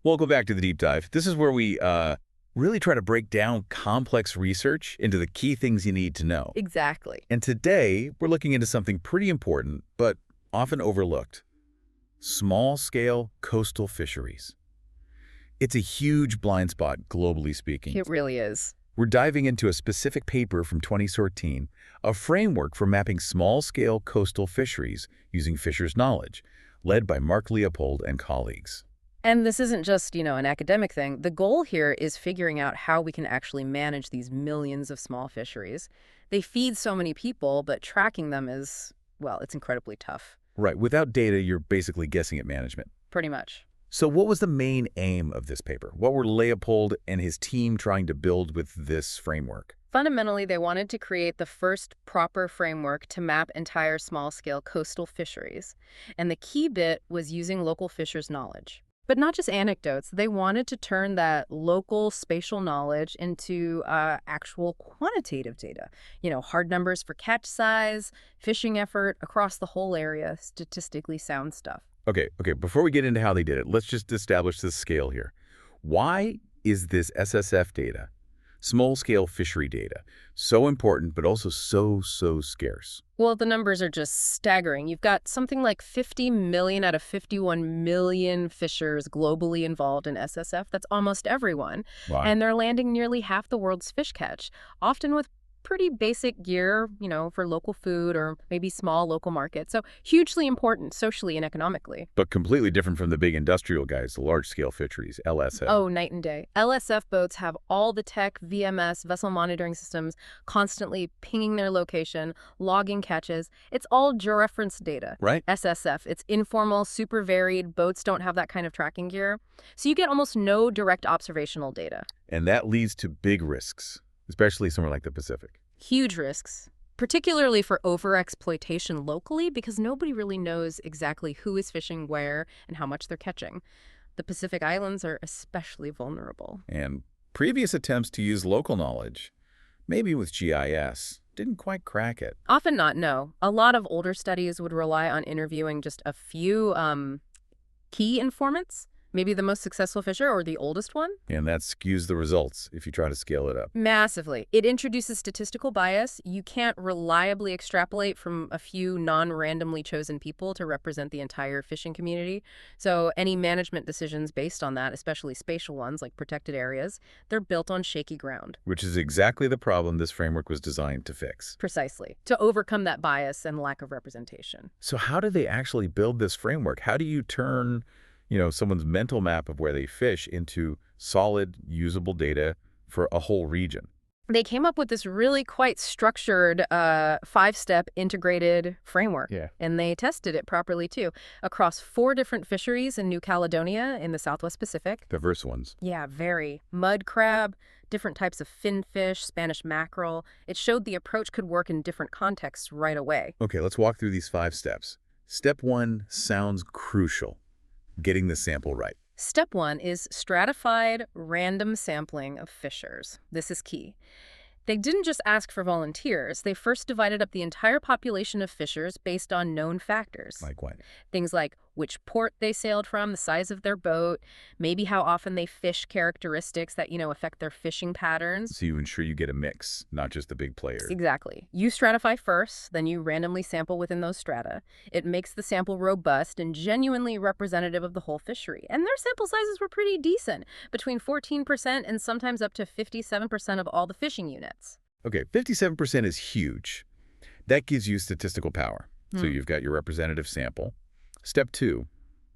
Welcome back to the deep dive. This is where we really try to break down complex research into the key things you need to know. Exactly. And today, we're looking into something pretty important, but often overlooked. Small-scale coastal fisheries. It's a huge blind spot, globally speaking. It really is. We're diving into a specific paper from 2013, a framework for mapping small-scale coastal fisheries using fisher's knowledge, led by Léopold and colleagues. And this isn't just, an academic thing. The goal here is figuring out how we can actually manage these millions of small fisheries. They feed so many people, but tracking them is, well, it's incredibly tough. Right. Without data, you're basically guessing at management. Pretty much. So what was the main aim of this paper? What were Léopold and his team trying to build with this framework? Fundamentally, they wanted to create the first proper framework to map entire small-scale coastal fisheries. And the key bit was using local fishers' knowledge. But not just anecdotes. They wanted to turn that local spatial knowledge into actual quantitative data. Hard numbers for catch size, fishing effort across the whole area, statistically sound stuff. Okay. Before we get into how they did it, let's just establish the scale here. Why is this SSF data, small-scale fishery data, so important but also so scarce? Well, the numbers are just staggering. You've got something like 50 million out of 51 million fishers globally involved in SSF. That's almost everyone. Wow. And they're landing nearly half the world's fish catch, often with pretty basic gear, for local food or maybe small local markets. So hugely important socially and economically. But completely different from the big industrial guys, the large-scale fisheries, LSF. Oh, night and day. LSF boats have all the tech, VMS, vessel monitoring systems, constantly pinging their location, logging catches. It's all georeference data. Right. SSF, it's informal, super varied. Boats don't have that kind of tracking gear. So you get almost no direct observational data. And that leads to big risks, especially somewhere like the Pacific. Huge risks, particularly for overexploitation locally, because nobody really knows exactly who is fishing where and how much they're catching. The Pacific Islands are especially vulnerable. And previous attempts to use local knowledge, maybe with GIS, didn't quite crack it. Often not, no. A lot of older studies would rely on interviewing just a few key informants. Maybe the most successful fisher or the oldest one. And that skews the results if you try to scale it up. Massively. It introduces statistical bias. You can't reliably extrapolate from a few non-randomly chosen people to represent the entire fishing community. So any management decisions based on that, especially spatial ones like protected areas, they're built on shaky ground. Which is exactly the problem this framework was designed to fix. Precisely. To overcome that bias and lack of representation. So how do they actually build this framework? How do you turn someone's mental map of where they fish into solid, usable data for a whole region? They came up with this really quite structured 5-step integrated framework. Yeah. And they tested it properly, too, across 4 different fisheries in New Caledonia in the Southwest Pacific. Diverse ones. Yeah, very. Mud crab, different types of finfish, Spanish mackerel. It showed the approach could work in different contexts right away. Okay, let's walk through these 5 steps. Step 1 sounds crucial. Getting the sample right. Step 1 is stratified random sampling of fishers. This is key. They didn't just ask for volunteers. They first divided up the entire population of fishers based on known factors. Like what? Things like which port they sailed from, the size of their boat, maybe how often they fish, characteristics that, affect their fishing patterns. So you ensure you get a mix, not just the big players. Exactly. You stratify first, then you randomly sample within those strata. It makes the sample robust and genuinely representative of the whole fishery. And their sample sizes were pretty decent, between 14% and sometimes up to 57% of all the fishing units. Okay, 57% is huge. That gives you statistical power. So you've got your representative sample. Step 2,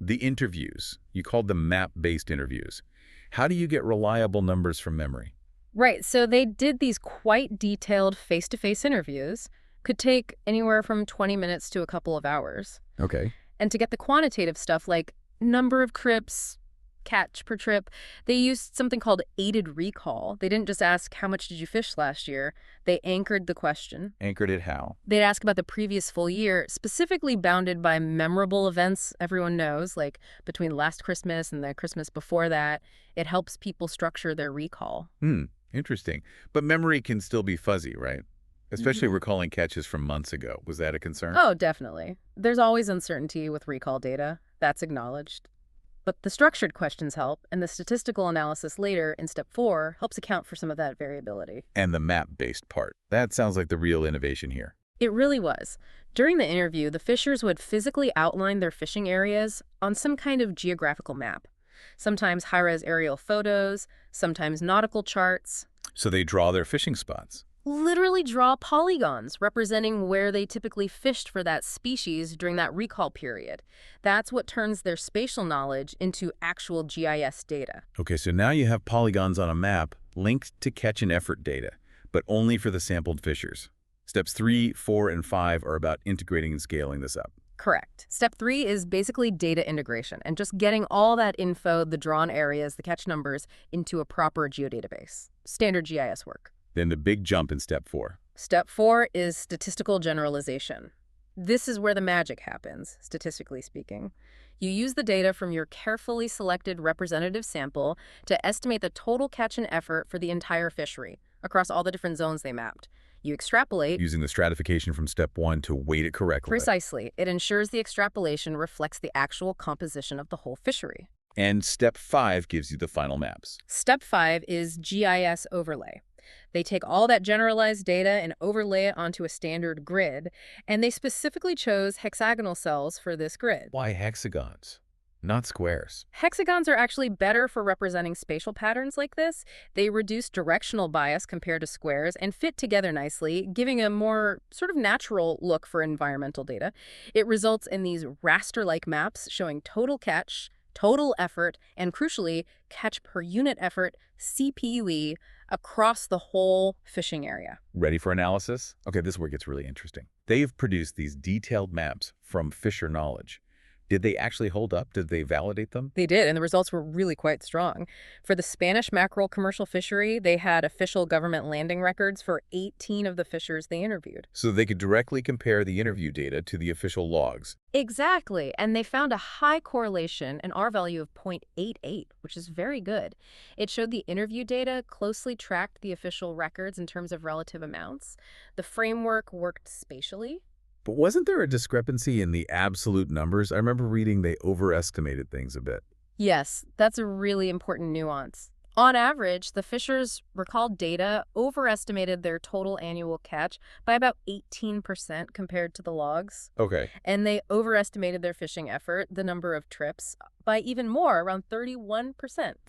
the interviews. You called them map-based interviews. How do you get reliable numbers from memory? Right, so they did these quite detailed face-to-face interviews. Could take anywhere from 20 minutes to a couple of hours. Okay. And to get the quantitative stuff like number of trips, catch per trip, they used something called aided recall. They didn't just ask, how much did you fish last year? They anchored the question. Anchored it how? They'd ask about the previous full year, specifically bounded by memorable events everyone knows, like between last Christmas and the Christmas before that. It helps people structure their recall. Interesting. But memory can still be fuzzy, right? Especially recalling catches from months ago. Was that a concern? Oh, definitely. There's always uncertainty with recall data. That's acknowledged. But the structured questions help, and the statistical analysis later in step 4 helps account for some of that variability. And the map-based part. That sounds like the real innovation here. It really was. During the interview, the fishers would physically outline their fishing areas on some kind of geographical map. Sometimes high-res aerial photos, sometimes nautical charts. So they draw their fishing spots. Literally draw polygons representing where they typically fished for that species during that recall period. That's what turns their spatial knowledge into actual GIS data. Okay, so now you have polygons on a map linked to catch and effort data, but only for the sampled fishers. Steps 3, 4, and 5 are about integrating and scaling this up. Correct. Step 3 is basically data integration and just getting all that info, the drawn areas, the catch numbers, into a proper geodatabase. Standard GIS work. Then the big jump in step 4. Step 4 is statistical generalization. This is where the magic happens, statistically speaking. You use the data from your carefully selected representative sample to estimate the total catch and effort for the entire fishery across all the different zones they mapped. You extrapolate. Using the stratification from step 1 to weight it correctly. Precisely. It ensures the extrapolation reflects the actual composition of the whole fishery. And step 5 gives you the final maps. Step 5 is GIS overlay. They take all that generalized data and overlay it onto a standard grid, and they specifically chose hexagonal cells for this grid. Why hexagons, not squares? Hexagons are actually better for representing spatial patterns like this. They reduce directional bias compared to squares and fit together nicely, giving a more sort of natural look for environmental data. It results in these raster-like maps showing total catch, total effort, and crucially, catch per unit effort, CPUE, across the whole fishing area. Ready for analysis? Okay, this is where it gets really interesting. They've produced these detailed maps from fisher knowledge. Did they actually hold up? Did they validate them? They did, and the results were really quite strong. For the Spanish mackerel commercial fishery, they had official government landing records for 18 of the fishers they interviewed. So they could directly compare the interview data to the official logs. Exactly, and they found a high correlation, an R value of 0.88, which is very good. It showed the interview data closely tracked the official records in terms of relative amounts. The framework worked spatially. But wasn't there a discrepancy in the absolute numbers? I remember reading they overestimated things a bit. Yes, that's a really important nuance. On average, the fishers' recalled data overestimated their total annual catch by about 18% compared to the logs. Okay. And they overestimated their fishing effort, the number of trips, by even more, around 31%.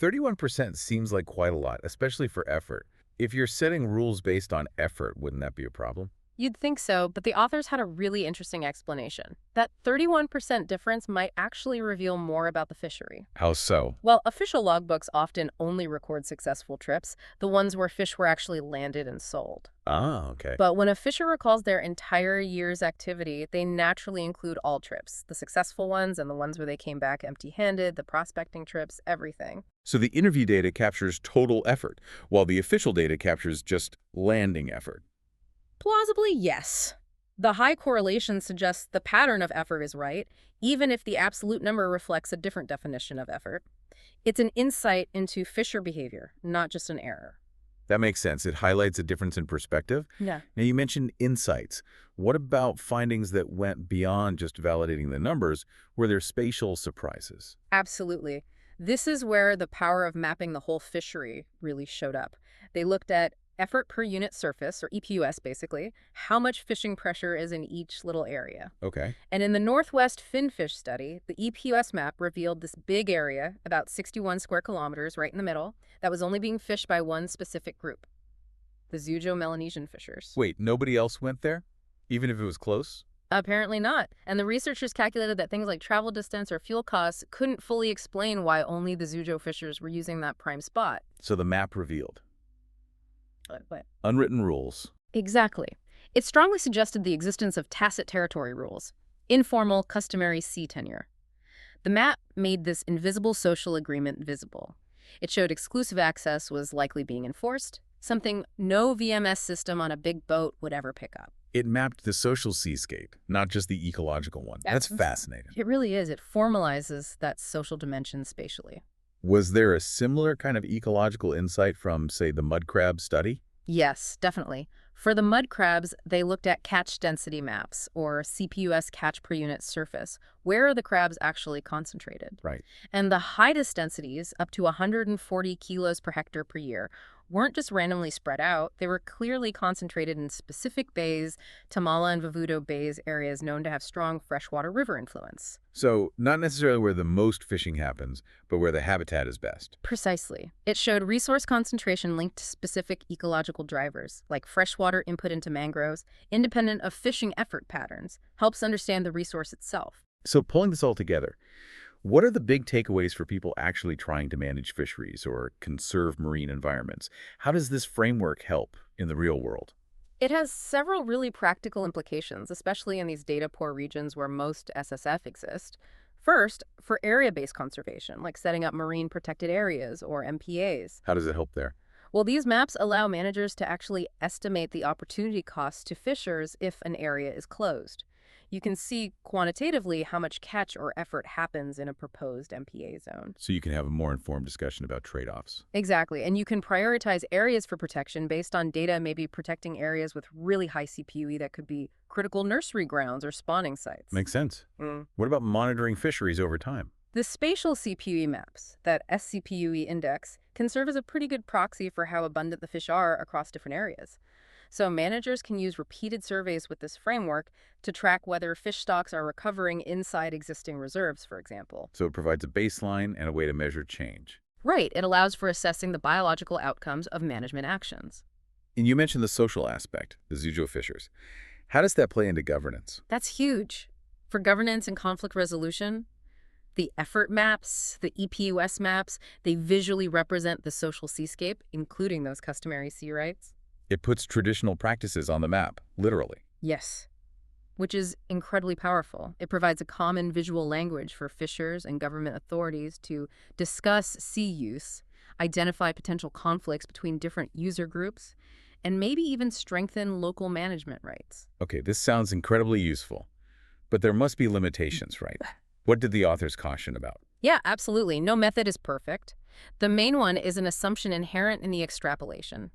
31% seems like quite a lot, especially for effort. If you're setting rules based on effort, wouldn't that be a problem? You'd think so, but the authors had a really interesting explanation. That 31% difference might actually reveal more about the fishery. How so? Well, official logbooks often only record successful trips, the ones where fish were actually landed and sold. Ah, okay. But when a fisher recalls their entire year's activity, they naturally include all trips, the successful ones and the ones where they came back empty-handed, the prospecting trips, everything. So the interview data captures total effort, while the official data captures just landing effort. Plausibly, yes. The high correlation suggests the pattern of effort is right, even if the absolute number reflects a different definition of effort. It's an insight into fisher behavior, not just an error. That makes sense. It highlights a difference in perspective. Yeah. Now, you mentioned insights. What about findings that went beyond just validating the numbers? Were there spatial surprises? Absolutely. This is where the power of mapping the whole fishery really showed up. They looked at effort per unit surface, or EPUS basically, how much fishing pressure is in each little area. Okay. And in the Northwest Finfish study, the EPUS map revealed this big area, about 61 square kilometers right in the middle, that was only being fished by one specific group, the Suzhou-Melanesian fishers. Wait, nobody else went there? Even if it was close? Apparently not. And the researchers calculated that things like travel distance or fuel costs couldn't fully explain why only the Suzhou fishers were using that prime spot. So the map revealed What? unwritten rules. Exactly. It strongly suggested the existence of tacit territory rules, informal, customary sea tenure. The map made this invisible social agreement visible. It showed exclusive access was likely being enforced, something no VMS system on a big boat would ever pick up. It mapped the social seascape, not just the ecological one. That's fascinating. It really is. It formalizes that social dimension spatially. Was there a similar kind of ecological insight from, say, the mud crab study? Yes, definitely. For the mud crabs, they looked at catch density maps, or CPUS catch per unit surface. Where are the crabs actually concentrated? Right. And the highest densities, up to 140 kilos per hectare per year, weren't just randomly spread out. They were clearly concentrated in specific bays, Tamala and Vivuto Bays, areas known to have strong freshwater river influence. So not necessarily where the most fishing happens, but where the habitat is best. Precisely. It showed resource concentration linked to specific ecological drivers, like freshwater input into mangroves, independent of fishing effort patterns, helps understand the resource itself. So pulling this all together, what are the big takeaways for people actually trying to manage fisheries or conserve marine environments? How does this framework help in the real world? It has several really practical implications, especially in these data-poor regions where most SSF exist. First, for area-based conservation, like setting up marine protected areas or MPAs. How does it help there? Well, these maps allow managers to actually estimate the opportunity costs to fishers if an area is closed. You can see quantitatively how much catch or effort happens in a proposed MPA zone. So you can have a more informed discussion about trade-offs. Exactly, and you can prioritize areas for protection based on data, maybe protecting areas with really high CPUE that could be critical nursery grounds or spawning sites. Makes sense. What about monitoring fisheries over time? The spatial CPUE maps, that SCPUE index, can serve as a pretty good proxy for how abundant the fish are across different areas. So managers can use repeated surveys with this framework to track whether fish stocks are recovering inside existing reserves, for example. So it provides a baseline and a way to measure change. Right, it allows for assessing the biological outcomes of management actions. And you mentioned the social aspect, the zoofishers. How does that play into governance? That's huge. For governance and conflict resolution, the effort maps, the EPUS maps, they visually represent the social seascape, including those customary sea rights. It puts traditional practices on the map, literally. Yes, which is incredibly powerful. It provides a common visual language for fishers and government authorities to discuss sea use, identify potential conflicts between different user groups, and maybe even strengthen local management rights. Okay, this sounds incredibly useful, but there must be limitations, right? What did the authors caution about? Yeah, absolutely. No method is perfect. The main one is an assumption inherent in the extrapolation.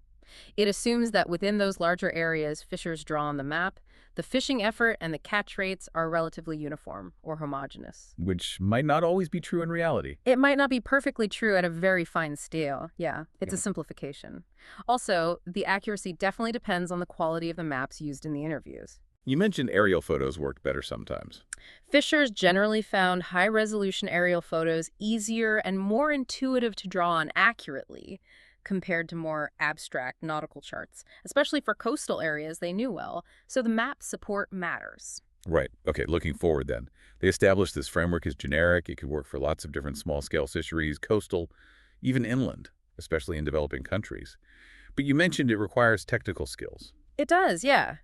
It assumes that within those larger areas fishers draw on the map, the fishing effort and the catch rates are relatively uniform or homogeneous. Which might not always be true in reality. It might not be perfectly true at a very fine scale. Yeah, it's a simplification. Also, the accuracy definitely depends on the quality of the maps used in the interviews. You mentioned aerial photos worked better sometimes. Fishers generally found high-resolution aerial photos easier and more intuitive to draw on accurately compared to more abstract nautical charts, especially for coastal areas they knew well, so the map support matters. Right. Okay, looking forward then. They established this framework is generic. It could work for lots of different small-scale fisheries, coastal, even inland, especially in developing countries. But you mentioned it requires technical skills. It does, yeah.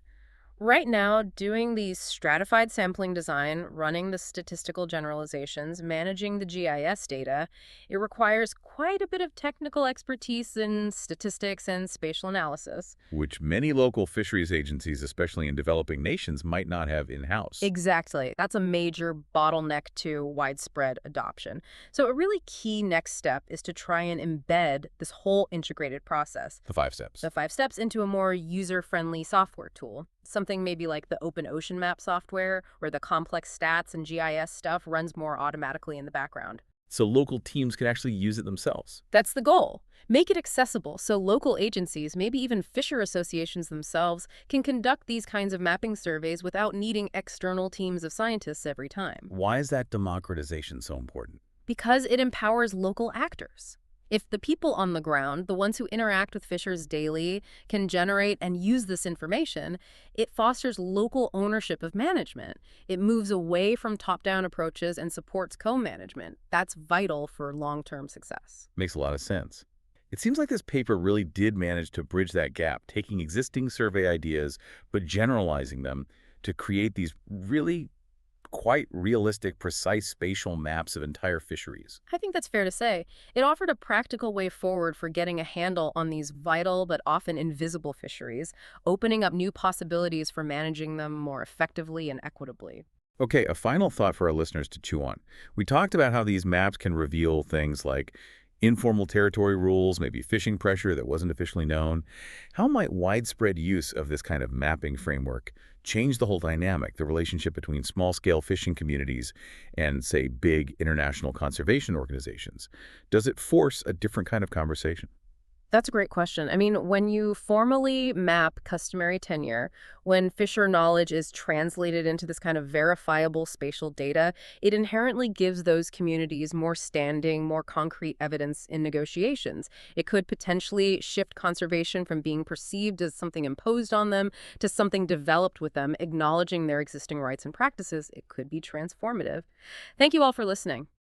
Right now, doing the stratified sampling design, running the statistical generalizations, managing the GIS data, it requires quite a bit of technical expertise in statistics and spatial analysis. Which many local fisheries agencies, especially in developing nations, might not have in-house. Exactly. That's a major bottleneck to widespread adoption. So a really key next step is to try and embed this whole integrated process. The 5 steps. The 5 steps into a more user-friendly software tool. Something maybe like the Open Ocean Map software, where the complex stats and GIS stuff runs more automatically in the background. So local teams can actually use it themselves. That's the goal. Make it accessible so local agencies, maybe even fisher associations themselves, can conduct these kinds of mapping surveys without needing external teams of scientists every time. Why is that democratization so important? Because it empowers local actors. If the people on the ground, the ones who interact with fishers daily, can generate and use this information, it fosters local ownership of management. It moves away from top-down approaches and supports co-management. That's vital for long-term success. Makes a lot of sense. It seems like this paper really did manage to bridge that gap, taking existing survey ideas, but generalizing them to create these really quite realistic, precise spatial maps of entire fisheries. I think that's fair to say. It offered a practical way forward for getting a handle on these vital but often invisible fisheries, opening up new possibilities for managing them more effectively and equitably. Okay, a final thought for our listeners to chew on. We talked about how these maps can reveal things like Informal territory rules, maybe fishing pressure that wasn't officially known. How might widespread use of this kind of mapping framework change the whole dynamic, the relationship between small-scale fishing communities and, say, big international conservation organizations? Does it force a different kind of conversation? That's a great question. I mean, when you formally map customary tenure, when fisher knowledge is translated into this kind of verifiable spatial data, it inherently gives those communities more standing, more concrete evidence in negotiations. It could potentially shift conservation from being perceived as something imposed on them to something developed with them, acknowledging their existing rights and practices. It could be transformative. Thank you all for listening.